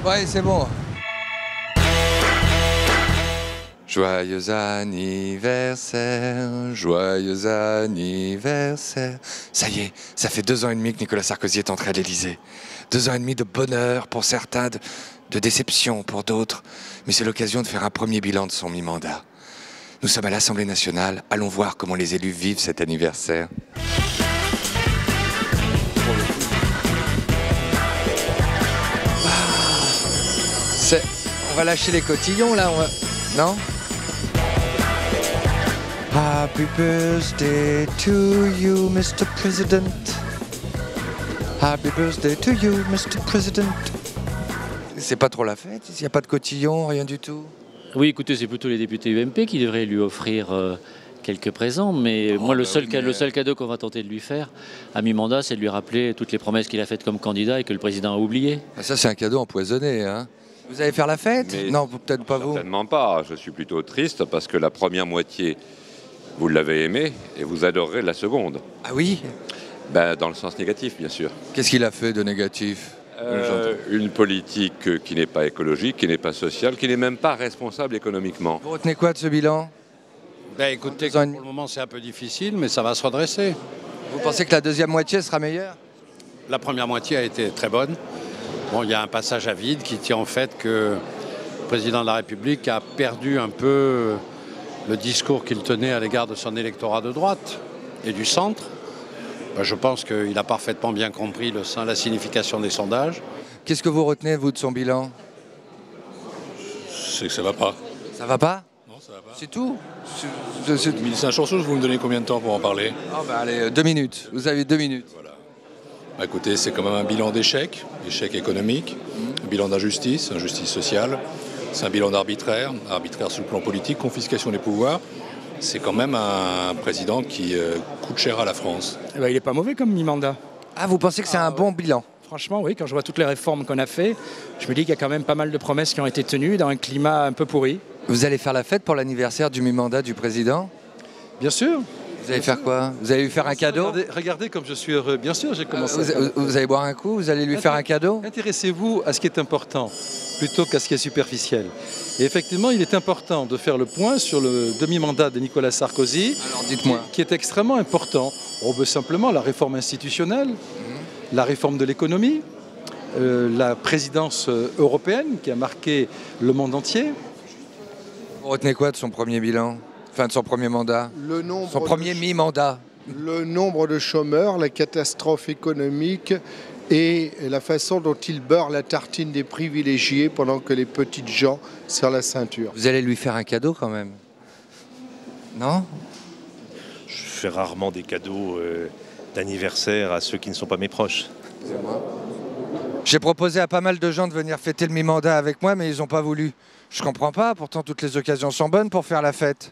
Ouais, c'est bon. Joyeux anniversaire, joyeux anniversaire. Ça y est, ça fait 2 ans et demi que Nicolas Sarkozy est entré à l'Élysée. 2 ans et demi de bonheur pour certains, de déception pour d'autres. Mais c'est l'occasion de faire un premier bilan de son mi-mandat. Nous sommes à l'Assemblée nationale, allons voir comment les élus vivent cet anniversaire. On va lâcher les cotillons là, non? Happy birthday to you, Mr. President. Happy birthday to you, Mr. President. C'est pas trop la fête, il n'y a pas de cotillons, rien du tout? Oui, écoutez, c'est plutôt les députés UMP qui devraient lui offrir quelques présents, mais moi le seul cadeau qu'on va tenter de lui faire à mi-mandat, c'est de lui rappeler toutes les promesses qu'il a faites comme candidat et que le président a oubliées. Ça c'est un cadeau empoisonné, hein? Vous allez faire la fête? Mais non, peut-être pas vous. Certainement pas. Je suis plutôt triste parce que la première moitié, vous l'avez aimée et vous adorerez la seconde. Ah oui? Dans le sens négatif, bien sûr. Qu'est-ce qu'il a fait de négatif? Une politique qui n'est pas écologique, qui n'est pas sociale, qui n'est même pas responsable économiquement. Vous retenez quoi de ce bilan? Écoutez, pour le moment c'est un peu difficile, mais ça va se redresser. Vous pensez que la deuxième moitié sera meilleure? La première moitié a été très bonne. Bon, il y a un passage à vide qui tient au fait que le président de la République a perdu un peu le discours qu'il tenait à l'égard de son électorat de droite et du centre. Je pense qu'il a parfaitement bien compris la signification des sondages. Qu'est-ce que vous retenez, vous, de son bilan? C'est que ça va pas. Ça va pas? Non, ça va pas. C'est tout? C'est un chanson, vous me donnez combien de temps pour en parler? Allez, 2 minutes. Vous avez 2 minutes. Voilà. Écoutez, c'est quand même un bilan d'échec, échec économique, un bilan d'injustice, injustice sociale. C'est un bilan d'arbitraire, arbitraire sur le plan politique, confiscation des pouvoirs. C'est quand même un président qui coûte cher à la France. Il n'est pas mauvais comme mi-mandat. Ah, vous pensez que c'est un bon bilan? Franchement, oui, quand je vois toutes les réformes qu'on a fait, je me dis qu'il y a quand même pas mal de promesses qui ont été tenues dans un climat un peu pourri. Vous allez faire la fête pour l'anniversaire du mi-mandat du président? Bien sûr. Vous allez faire quoi? Vous allez lui faire un cadeau? Regardez comme je suis heureux. Bien sûr, j'ai commencé. Vous allez boire un coup? Vous allez lui faire un cadeau? Intéressez-vous à ce qui est important plutôt qu'à ce qui est superficiel. Et effectivement, il est important de faire le point sur le demi-mandat de Nicolas Sarkozy. Alors dites-moi. Qui est extrêmement important. On veut simplement la réforme institutionnelle, la réforme de l'économie, la présidence européenne qui a marqué le monde entier. Vous retenez quoi de son premier bilan? Enfin, de son premier mandat? Son premier mi-mandat? Le nombre de chômeurs, la catastrophe économique et la façon dont il beurre la tartine des privilégiés pendant que les petites gens serrent la ceinture. Vous allez lui faire un cadeau quand même? Non? Je fais rarement des cadeaux d'anniversaire à ceux qui ne sont pas mes proches. J'ai proposé à pas mal de gens de venir fêter le mi-mandat avec moi, mais ils n'ont pas voulu. Je comprends pas, pourtant toutes les occasions sont bonnes pour faire la fête.